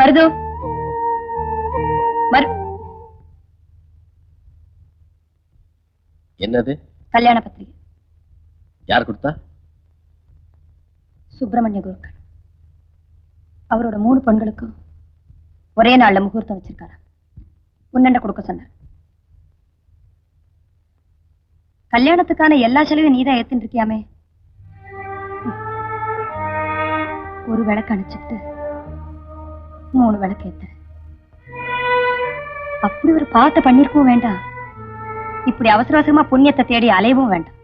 மருது என்னது? கல்யாண பத்திரிகை. யார் கொடுத்தா? சுப்பிரமணிய குருக்கள். அவரோட 3 பெண்களுக்கும் ஒரே நாள்ல முகூர்த்தம் வச்சிருக்காரு. உன்னண்ட கொடுக்க சொன்னார். கல்யாணத்துக்கான எல்லா செலவையும் நீதான் ஏத்துட்டு இருக்கியாமே. ஒரு விளக்கு அணைச்சிட்டு 3 விளக்கு ஏத்த. அப்படி ஒரு பாட்டை பண்ணிருக்கவும் வேண்டாம். இப்படி அவசர அவசரமா புண்ணியத்தை தேடி அலையவும் வேண்டாம்.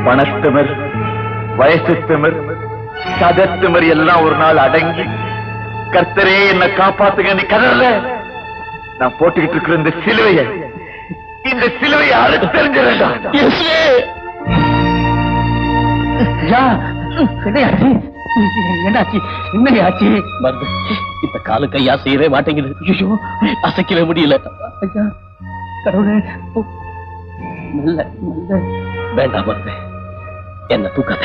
பணத்திமர், வயசு திமர், சதத்திமர் எல்லாம் ஒரு நாள் அடங்கி கர்த்தரே என்ன காப்பாத்துங்க நீ கதறல. நான் போட்டுக்கிட்டு இருக்கிற இந்த சிலுவையை அறுத்தெறிஞ்ச வேண்டாம். என்னாச்சு? என்னையாச்சு? மருந்து இந்த காலு கையா செய்யவே மாட்டேங்குது. ஐயோ, அசைக்கவே முடியல. ஐயா கடவுளே, நல்ல நல்ல வேண்டாம் மருந்து, என்ன தூக்காத,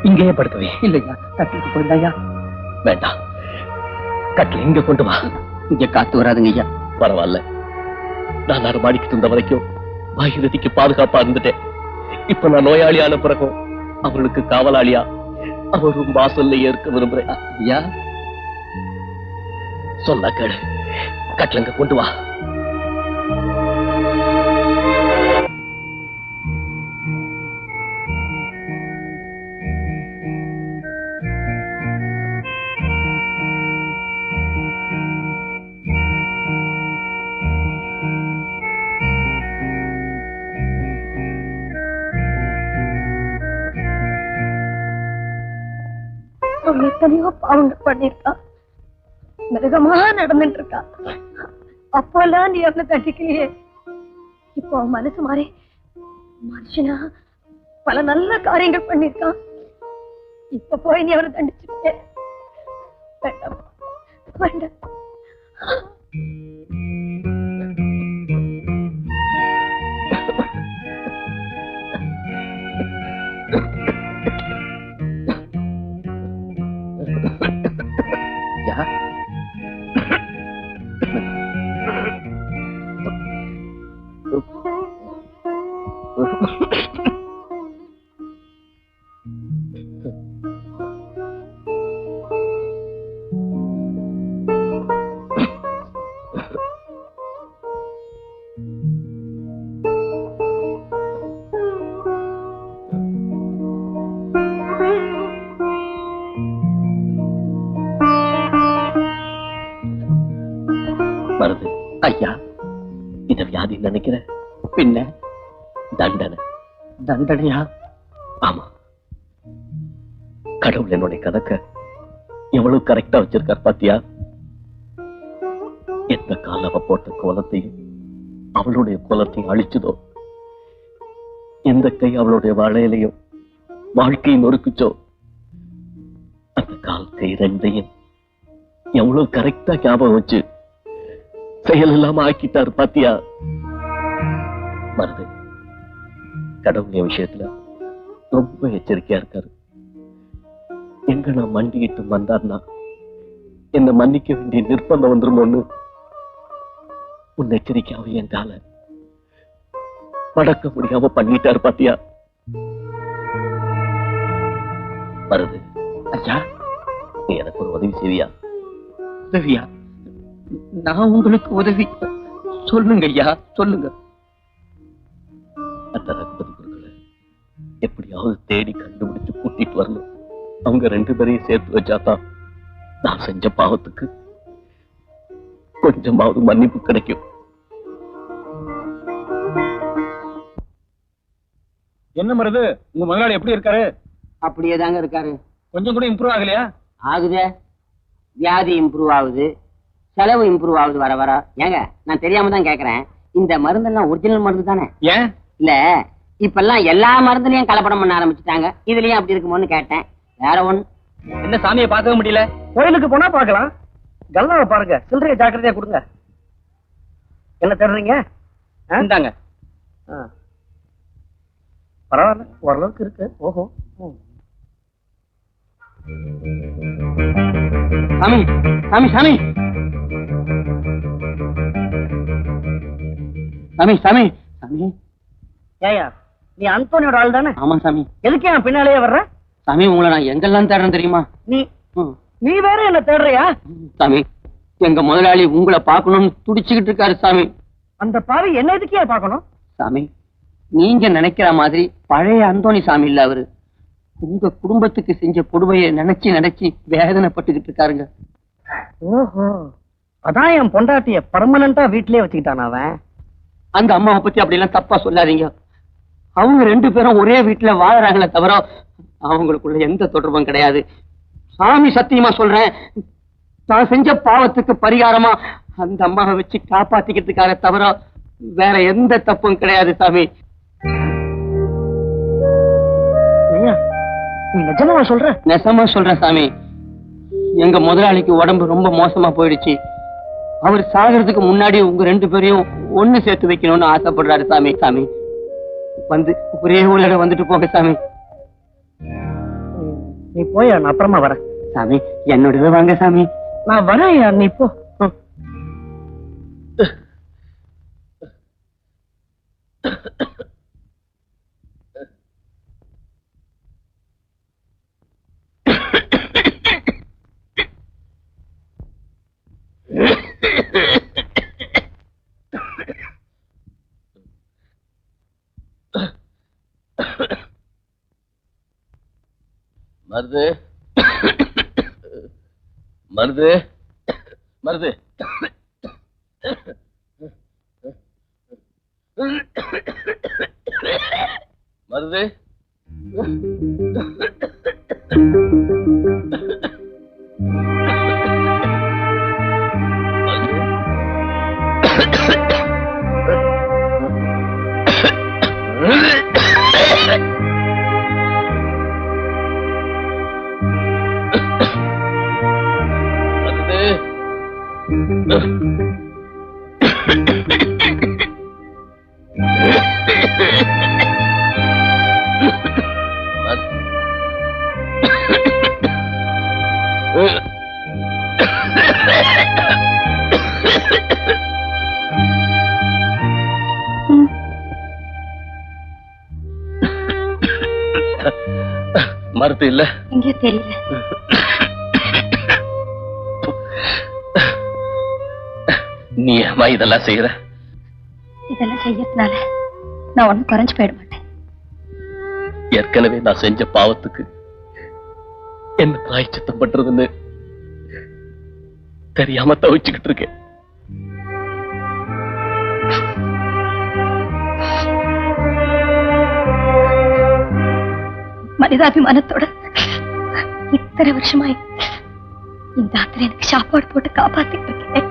இங்கேயே படுக்கவே. இல்லையா, கட்டிட்டு போயிருந்தாயா? வேண்டாம், கட்டில இங்க கொண்டு வா. இங்க காத்து வராதுங்க ஐயா. பரவாயில்ல, நான் அறுமாடிக்கு தந்த வரைக்கும் பாகிரதிக்கு பாதுகாப்பா இருந்துட்டேன். இப்ப நான் நோயாளியான பிறகும் அவளுக்கு காவலாளியா அவரும் வாசல்ல ஏற்க விரும்புறேன். ஐயா சொன்ன கேளு, கட்டிலங்க கொண்டு வா. எத்தனையோ பாவங்கள் பண்ணிருக்கான், மிருகமா நடந்துட்டு இருக்கான். அப்பெல்லாம் நீ அவனை தண்டிக்கலையே. இப்போ மனசு மாறி மனுஷனா பல நல்ல காரியங்கள் பண்ணிருக்கான். இப்ப போய் நீ அவனை தண்டிச்சுட்டே. வேண்டாம் வேண்டாம். மருது ஐயா, இத வியாதி நினைக்கிற பின்ன தண்டனை. தண்டனையா? ஆமா, கடவுள் என்னுடைய கணக்க எவ்வளவு கரெக்டா வச்சிருக்கார் பாத்தியா? எந்த கால அவ போட்ட கோலத்தையும் அவளுடைய கோலத்தையும் அழிச்சுதோ, எந்த கை அவளுடைய வாழையிலையும் வாழ்க்கையை நொறுக்குச்சோ, அந்த கால் கை ரெண்டையும் எவ்வளவு கரெக்டா ஞாபகம் வச்சு செயல் இல்லாம ஆக்கிட்டாரு பாத்தியா? மருது, கடவுள் விஷயத்துல ரொம்ப எச்சரிக்கையா இருக்காரு. எங்க நான் மண்டிக்கிட்டு வந்தார்னா என்ன மன்னிக்க வேண்டிய நிர்பந்தம் வந்துருமோன்னு முன்னெச்சரிக்கையாவே என் கால மடக்க முடியாம பண்ணிட்டாரு பாத்தியா? மருது ஐயா, நீ எனக்கு ஒரு உதவி செய்வியா? உதவியா? நான் உங்களுக்கு உதவி? சொல்லுங்க ஐயா, சொல்லுங்க. அந்த ரகுபதி குருக்களை எப்படியாவது தேடி கண்டுபிடிச்சு கூட்டிட்டு வரணும். அவங்க 2 பேரையும் சேர்த்து வச்சாதான் நான் செஞ்ச பாவத்துக்கு கொஞ்சமாவது மன்னிப்பு கிடைக்கும். என்ன மருது, உங்க முதலாளி எப்படி இருக்காரு? அப்படியே தாங்க இருக்காரு. கொஞ்சம் கூட இம்ப்ரூவ் ஆகலையா? ஆகுதே, வியாதி இம்ப்ரூவ் ஆகுது, செலவு இம்ப்ரூவ் ஆகுது வர வர. ஏங்க, நான் தெரியாம தான் கேக்குறேன், இந்த மருந்தெல்லாம் ஒரிஜினல் மருந்து தானே? ஏன் இல்ல, இப்பெல்லாம் எல்லா மருந்துலயும் கலப்படம் பண்ண ஆரம்பிச்சுட்டாங்க, இதுலயும் அப்படி இருக்குமோன்னு கேட்டேன். வேற ஒண்ணு. என்ன சாமியை பார்க்கவே முடியல? கோயிலுக்கு போனா பார்க்கலாம். கல்லாவை பாருங்க, சில்லறைய ஜாக்கிரதையா கொடுங்க. என்ன தேடுறீங்க? இந்தாங்க. பரவாயில்ல, ஓரளவுக்கு இருக்கு. ஓஹோ. சாமி சாமி சாமி சாமி சாமி சாமி. ஏயா, நீ அந்தோனியோட ஆள் தானே? ஆமா சாமி. எதுக்கு என் பின்னாலேயே வர்ற? சாமி, உங்களை நான் எங்கெல்லாம் தேடுறேன் தெரியுமா? நீ வேற என்ன தேடுறியா? சாமி, எங்க முதலாளி உங்களை பார்க்கணும்னு துடிச்சுக்கிட்டு இருக்காரு சாமி. அந்த பாவி என்ன எதுக்கே பார்க்கணும்? சாமி, நீங்க நினைக்கிற மாதிரி பழைய அந்தோணி சாமி இல்ல அவரு. உங்க குடும்பத்துக்கு செஞ்ச கொடுமையை நினைச்சு நினைச்சு வேதனைப்பட்டுக்கிட்டு இருக்காருங்க. ஓஹோ, அதான் என் பொண்டாட்டிய பர்மனண்டா வீட்லயே வச்சுக்கிட்டான் அவன். அந்த அம்மாவை பத்தி அப்படி எல்லாம் தப்பா சொல்லாதீங்க. அவங்க 2 பேரும் ஒரே வீட்டுல வாழறாங்களே தவிர அவங்களுக்குள்ள எந்த தொடர்பும் கிடையாது. சாமி சத்தியமா சொல்றேன், நான் செஞ்ச பாவத்துக்கு பரிகாரமா அந்த அம்மாவை வச்சு காப்பாத்திக்கிறதுக்காக தவிர வேற எந்த தப்பும் கிடையாது சாமி. நீ நிஜமா சொல்ற? நெசமா சொல்றேன் சாமி. எங்க முதலாளிக்கு உடம்பு ரொம்ப மோசமா போயிடுச்சு. அவர் சாகிறதுக்கு முன்னாடி உங்க 2 பேரையும் ஒண்ணு சேர்த்து வைக்கணும்னு ஆசைப்படுறாரு சாமி. சாமி, வந்து ஒரே ஒரு வந்துட்டு போக சாமி. நீ போய், நான் அப்புறமா வரேன். சாமி, என்னோட வாங்க சாமி. நான் வரேன், நீ போ. மருது, மருது, மருது. மருது, மருத்து இல்ல, இங்கே தெரியல. நீ ஏமா இதெல்லாம் செய்யற? இதெல்லாம் செய்யறதுனால நான் ஒண்ணும் குறைஞ்சு போயிட மாட்டேன். ஏற்கனவே நான் செஞ்ச பாவத்துக்கு என்ன பிராயச்சித்தம் பண்றதுன்னு தெரியாம தவிச்சுக்கிட்டு இருக்கேன். மனிதாபிமானத்தோட இத்தனை வருஷமாய் இந்த ஆத்திர எனக்கு சாப்பாடு போட்டு காப்பாத்திட்டு இருக்கேன்.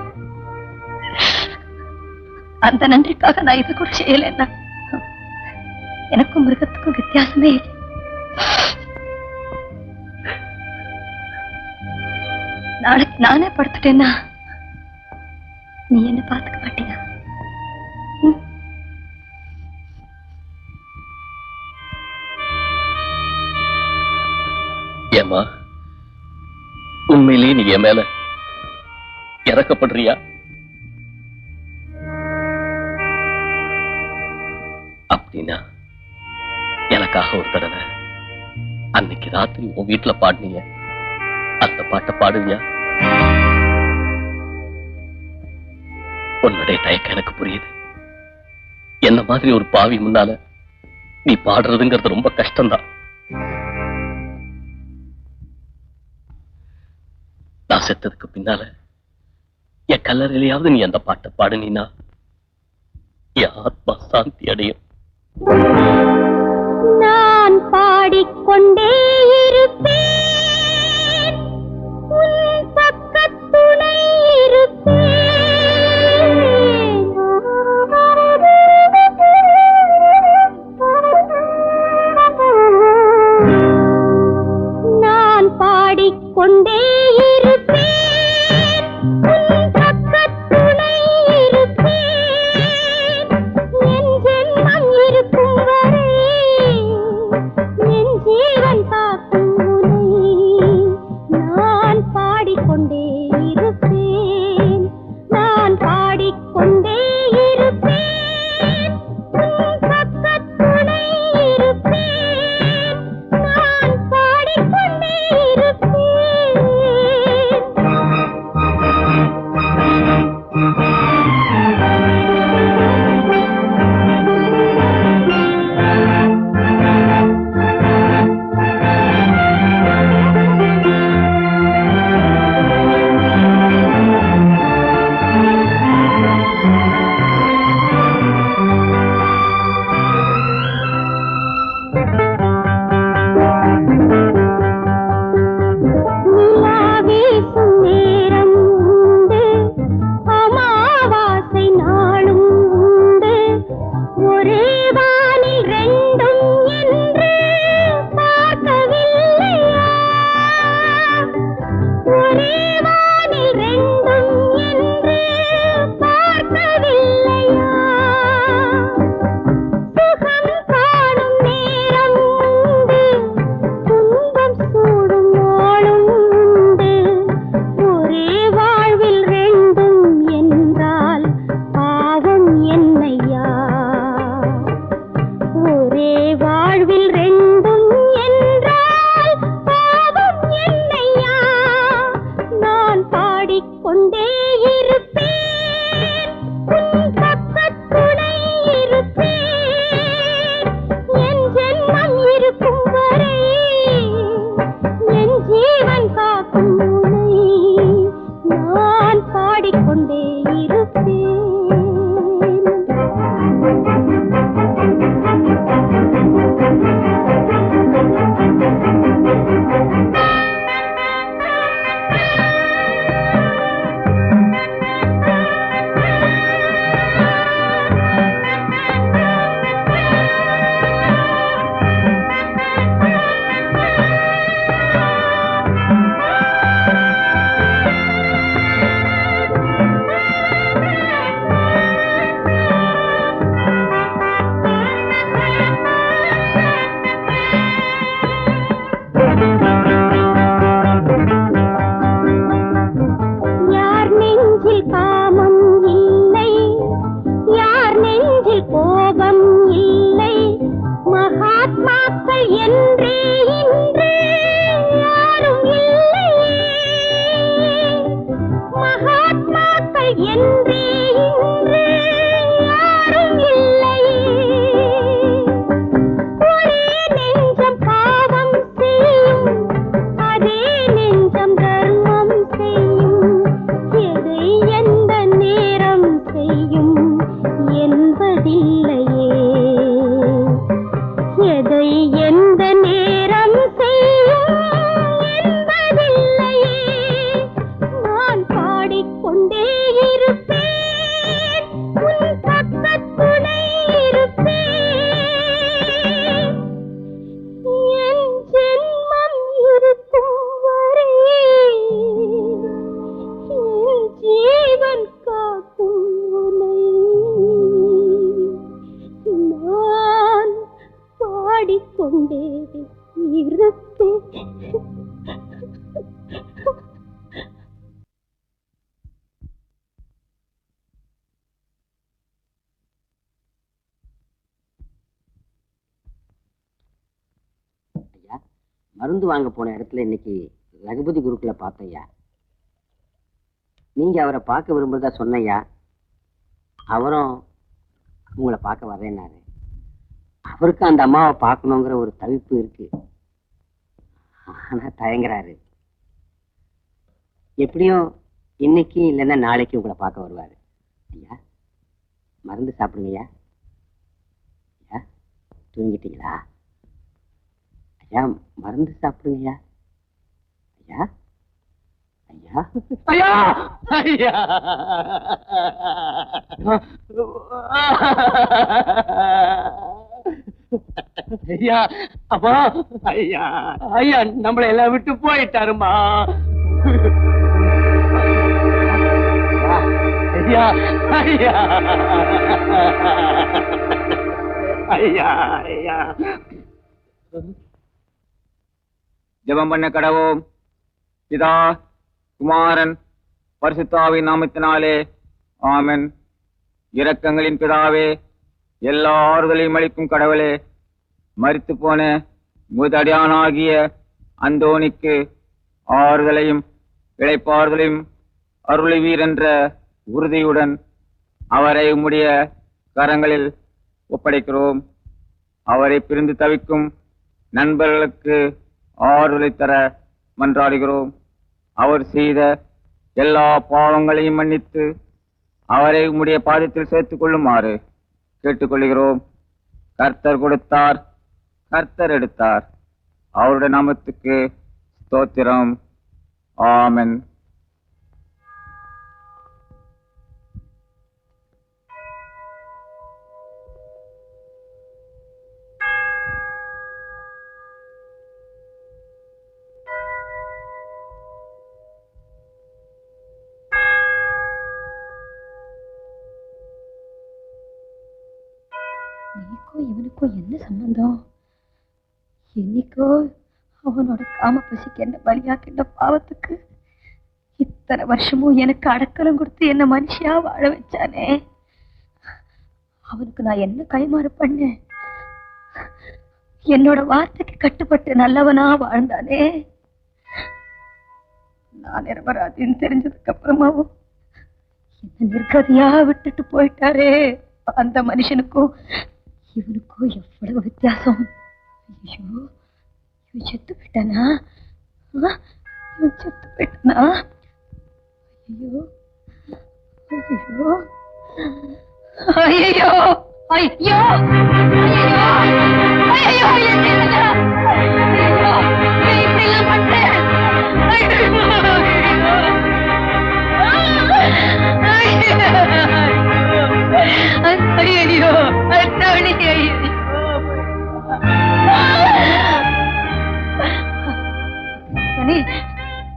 அந்த நன்றிக்காக நான் இதை கூட செய்யலைன்னா எனக்கும் மிருகத்துக்கும் வித்தியாசமே இல்லை. நாளைக்கு நானே படுத்துட்டேன்னா நீ என்ன பார்த்துக்க மாட்டியா? ஏமா, உண்மையிலேயே நீ என் மேல இறக்கப்படுறியா? அப்படின்னா எனக்காக ஒரு தடவை அன்னைக்கு ராத்திரி உன் வீட்டுல பாடினீங்க அந்த அந்த பாட்டை பாடுவியா? உன்னுடைய தயக்கம் எனக்கு புரியுது. என்ன மாதிரி ஒரு பாவி முன்னால நீ பாடுறதுங்கிறது ரொம்ப கஷ்டம்தான். நான் செத்ததுக்கு பின்னால என் கல்லறையிலையாவது நீ அந்த பாட்டை பாடுனீனா என் ஆத்மா சாந்தி அடையும். நான் பாடிக்கொண்டே இருப்பேன், உன் பக்கத்துணை இருப்பேன். நான் பாடிக்கொண்டே இருப்பேன், உன் பக்கத்துணை இருப்பேன். என் ஜென்மம் இருக்கும் வரை, என் ஜீவன் காக்கும் உனை நான் பாடிக்கொண்டே இருப்பேன், நான் பாடிக்கொண்டே இருப்பேன், உன் பக்கத்துணை இருப்பேன், நான் பாடிக்கொண்டே இருப்பேன். நிலாவீசும் நேரம் உண்டு, அமாவாசை நாளும் உண்டு, ஒரே வானில் ரெண்டும் என்று பார்க்கவில்லையா? ஒரே வானில் ரெண்டும் என்று பார்க்கவில்லையா? சுகம் காணும் நேரம் உண்டு, துன்பம் சூடும் நாளும் உண்டு, ஒரே வாழ்வில் ரெண்டும் என்றால் பாவம் என்னையா? ஒரே வாழ்வில் ரெண்டும் என்றால் பாவம் என்னையா? நான் பாடிக்கொண்டே இருப்பேன், உன் பக்கத்துணை இருப்பேன். என் ஜென்மம் இருக்கும் வரை, என் ஜீவன் காக்கும் உனை நான் பாடிக்கொண்டே இருப்பேன். யார் நெஞ்சில் காமம் இல்லை, யார் நெஞ்சில் கோபம் இல்லை, மகாத்மாக்கள் என்றே இன்று யாரும் இல்லையே. மகாத்மாக்கள் என்றே இன்று யாரும் இல்லையே. ஒரே நெஞ்சம் பாவம் செய்யும், அதே நெஞ்சம் தர்மம் செய்யும், எதை எந்த நேரம் செய்யும் என்பதில்லையே. எதை எந்த நேரம் செய்யும் என்பதில்லையே. நான் பாடிக்கொண்டே இருப்பேன், உன் பக்கத்துணை இருப்பேன். என் ஜென்மம் இருக்கும் வரை, என் ஜீவன் காக்கும் உனை நான் பாடிக்கொண்டே இருப்பேன். மருந்து வாங்க போன இடத்துல இன்னைக்கு ரகுபதி குருக்குல பார்த்தையா. நீங்க அவரை பார்க்க விரும்புறதா சொன்னையா. அவரும் உங்களை பார்க்க வர்றேன்னாரு. அவருக்கு அந்த அம்மாவை பார்க்கணுங்கிற ஒரு தவிப்பு இருக்கு. ஆனா தயங்குறாரு. எப்படியும் இன்னைக்கு இல்லைன்னா நாளைக்கு உங்களை பார்க்க வருவாரு. ஐயா மருந்து சாப்பிடுங்கய்யா. ஐயா தூங்கிட்டீங்களா? ஐயா மருந்து சாப்பிடுங்கய்யா. ஐயா ஐயா ஐயா ஐயா ஐயா அப்பா ஐயா ஐயா நம்மளை எல்லாம் விட்டு போயிட்டாருமா. ஐயா ஐயா ஐயா ஐயா ஜெபம் பண்ண கடவோம். பிதா குமாரன் பரிசுத்தாவின் நாமத்தினாலே ஆமென். இரக்கங்களின் பிதாவே, எல்லா ஆறுதலையும் அளிக்கும் கடவுளே, மரித்து போன முதடியானாகிய அந்தோனிக்கு ஆறுதலையும் இளைப்பாறுதலையும் அருளுவீர் என்ற உறுதியுடன் அவரை உம்முடைய கரங்களில் ஒப்படைக்கிறோம். அவரை பிரிந்து தவிக்கும் நண்பர்களுக்கு ஆறுதலை தர மன்றாடுகிறோம். அவர் செய்த எல்லா பாவங்களையும் மன்னித்து அவரை உம்முடைய பாதத்தில் சேர்த்துக் கொள்ளுமாறு கேட்டுக்கொள்கிறோம். கர்த்தர் கொடுத்தார், கர்த்தர் எடுத்தார். அவருடைய நாமத்துக்கு ஸ்தோத்திரம். ஆமென். நீக்கோ இவனுக்கோ என்ன சம்பந்தம்? என்னைக்கோ அவனோட காம பசிக்கு என்ன பலியாக்கின்ற பாவத்துக்கு இத்தனை வருஷமும் எனக்கு அடக்கலம் கொடுத்து என்ன மனுஷியா வாழ வச்சானே. அவனுக்கு நான் என்ன கைமாறு பண்ணேன்? என்னோட வார்த்தைக்கு கட்டுப்பட்டு நல்லவனா வாழ்ந்தானே. நான் நிரபராதின்னு தெரிஞ்சதுக்கு அப்புறமாவும் என்ன நிர்கதியா விட்டுட்டு போயிட்டாரே. அந்த மனுஷனுக்கும் இவனுக்கும் எவ்வளவு வித்தியாசம். ஐயோ இவன் செத்து போயிட்டானா? இவன் செத்து போயிட்டானா? ஐயோ ஐயோ ஐயோ ஐயோ ஐயோ ஐயோ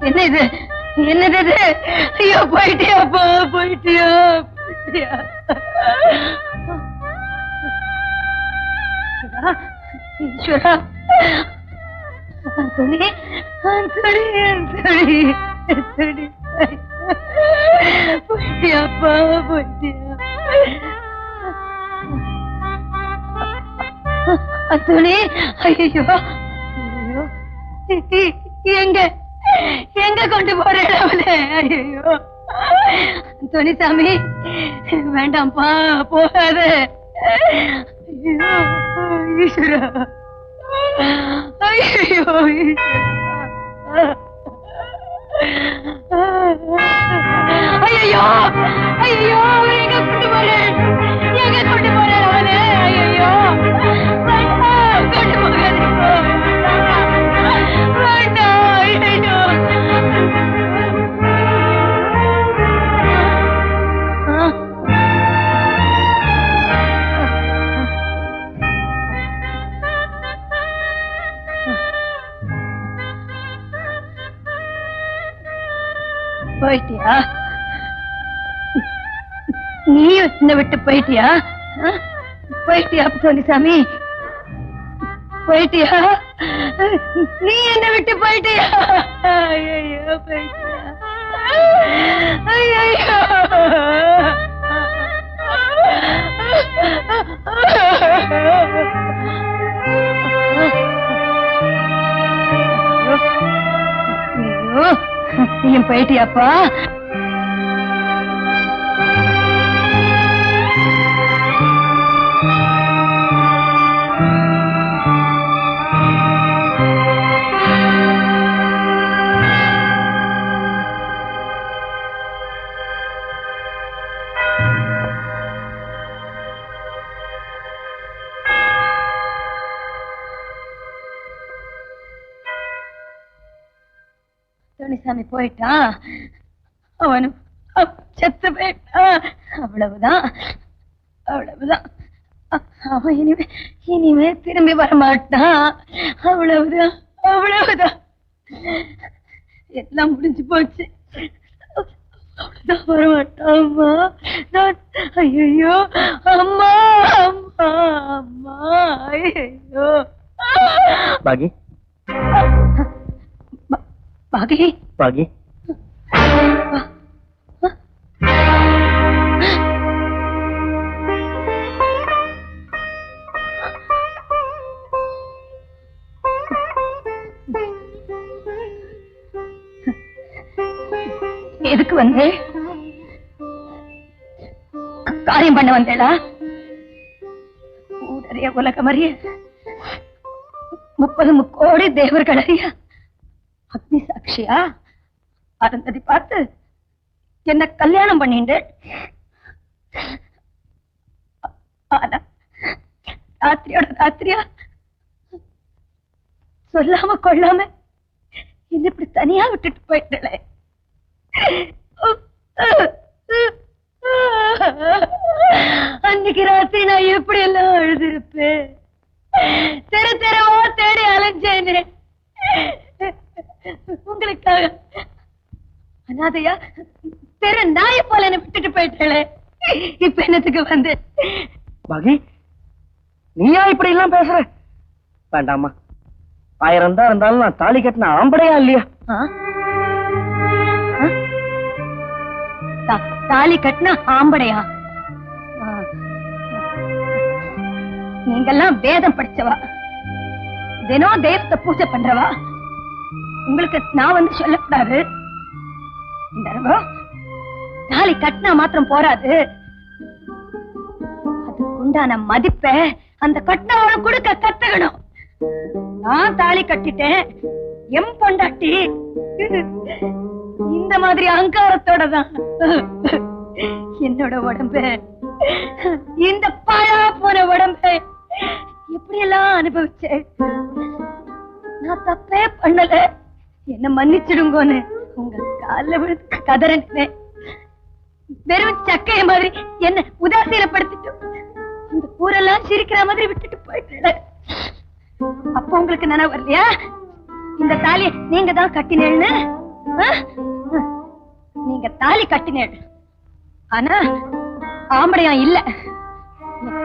என்ன இது? என்னது இது? ஐயோ போயிட்டியாப்பா, போயிட்டியா போயிட்டியா? ஈஸ்வரா, துணி துணி துணி துணி போயிட்டியாப்பா, போயிட்டியா? துணி ஐயோ ஐயோ எங்க எங்க கொண்டு போறேன் அவளே? ஐயோ துணிசாமி வேண்டாம்ப்பா, போகாத. ஐயோ ஈஸ்வரா, ஐயோ ஐயோ ஐயோ எங்க கொண்டு போறேன்? எங்க கொண்டு போறேன் அவனே? ஐயோ கொண்டு போகாதீங்க, வேண்டாம். ஐயோ போயிட்டியா? நீ என்ன விட்டு போயிட்டியா? போயிட்டியா துணிசாமி? போயிட்டியா? நீ என்ன விட்டு போயிட்டியா? ஐயோ போயிட்டியா? ஐயோ நீயும் போயிட்டியாப்பா? துணிசாமி போயிட்டான், அவனும் செத்து போயிட்டான். அவ்வளவுதான், அவ்வளவுதான். அவன் இனிமே திரும்பி வரமாட்டான். அவ்வளவுதான், அவ்வளவுதான். எல்லாம் முடிஞ்சு போச்சு. அவ்வளவுதான், வரமாட்டான். அம்மா, ஐயோ அம்மா, அம்மா, அம்மா, ஐயோ. பாகி, பாகி, பாகி, எதுக்கு வந்து காரியம் பண்ண வந்தேடா? ஊரறிய உலகம் அறிய 30 கோடி தேவர்கள் அறிய அக்னி சாட்சியா அருந்ததி பார்த்து என்ன கல்யாணம் பண்ணிட்டு ராத்திரியோட ராத்திரியா சொல்லாம கொள்ளாம என்ன இப்படி தனியா விட்டுட்டு போயிட்டே. அன்னைக்கு ராத்திரி நான் எப்படி எல்லாம் அழுதிருப்பேன். தெரு தெருவா தேடி அலைஞ்சேனே உங்களுக்காக. அனாதையா தெரு நாய போல என்ன விட்டுட்டு போயிட்டே. இப்ப என்னத்துக்கு வந்து? பாகி, நீயா இப்படி எல்லாம் பேசுற? வேண்டாமா, 1000 தான் இருந்தாலும் நான் தாலி கட்டின ஆம்படையா இல்லையா? தாலி கட்டின ஆம்படையா? நீங்கெல்லாம் வேதம் படிச்சவா, தினம் தெய்வத்தை பூஜை பண்றவா. உங்களுக்கு நான் வந்து சொல்லக்கூடாது. தாலி கட்டினா மாத்திரம் போராது, அதுக்கு உண்டான மதிப்பை அந்த கட்டினவளை கொடுக்க கத்துக்கணும். நான் தாலி கட்டிட்டேன், எம் பொண்டாட்டி இந்த மாதிரி அகங்காரத்தோட தான் என்னோட உடம்பு, இந்த பழா போன உடம்பு எப்படி எல்லாம் அனுபவிச்சேன். நான் தப்பே பண்ணல, என்ன மன்னிச்சிடுங்கோன்னு உங்க கால விழுந்து கதறினேன். வெறும் சக்கைய மாதிரி என்ன உதாசீனப்படுத்திட்டு இந்த ஊரெல்லாம் சிரிக்கிற மாதிரி விட்டுட்டு போயிட்டு. அப்ப உங்களுக்கு நினைவு வரலையா இந்த தாலியை நீங்க தான் கட்டினேன்னு? நீங்க தாலி கட்டினேன், ஆனா ஆம்படையா இல்ல.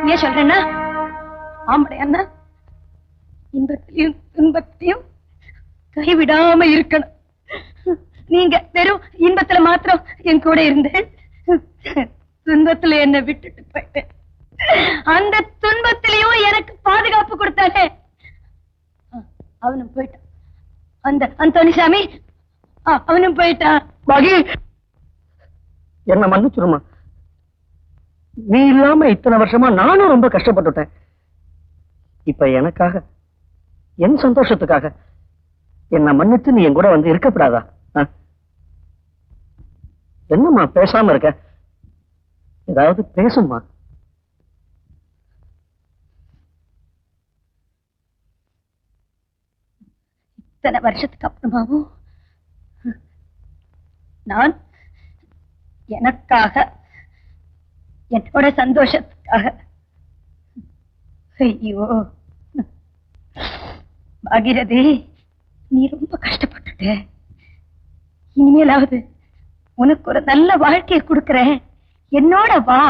ஏன் சொல்றேன்னா, ஆம்படையான்னா இன்பத்திலையும் துன்பத்திலையும் கைவிடாம இருக்கணும். நீங்க வெறும் இன்பத்துல மாத்திரம் என் கூட இருந்தேன், துன்பத்துல என்ன விட்டுட்டு போயிட்டேன். அந்த துன்பத்திலையும் எனக்கு பாதுகாப்பு கொடுத்தானே, அவனும் போயிட்டான். அந்த அந்தோனிசாமி அவனும் போயிட்டான். பாகி, என்ன மன்னிச்சிருமா. நீ இல்லாம இத்தனை வருஷமா நானும் ரொம்ப கஷ்டப்பட்டுட்டேன். இப்ப எனக்காக, என் சந்தோஷத்துக்காக என்ன மன்னித்து நீ என் கூட வந்து இருக்கப்படாதா? என்னம்மா பேசாம இருக்க? ஏதாவது பேசும்மா. இத்தனை வருஷத்துக்கு அப்புறமாவும் நான் எனக்காக, என்னோட சந்தோஷத்துக்காக, ஐயோ பாகிரதி, நீ ரொம்ப கஷ்டப்பட்டுட்ட. இனிமேலாவது உனக்கு ஒரு நல்ல வாழ்க்கையை கொடுக்கிறேன், என்னோட வா.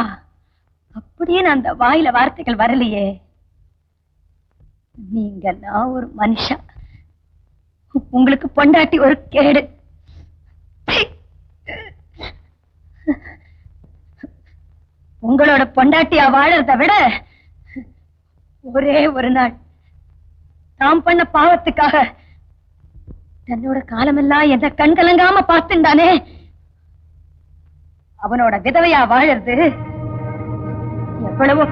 அப்படியே நான் அந்த வாயில வார்த்தைகள் வரலையே. நீங்க நான் ஒரு மனுஷன், உங்களுக்கு பொண்டாட்டி ஒரு கேடு. உங்களோட பொண்டாட்டியா வாழறத விட ஒரே ஒரு நாள் நாம் பண்ண பாவத்துக்காக தன்னோட காலமெல்லாம் என்ன கண்கலங்காம பார்த்துண்டானே, அவனோட விதவையா வாழறது எவ்வளவோ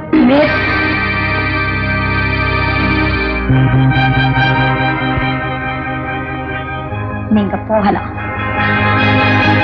நீங்க போகலாம்.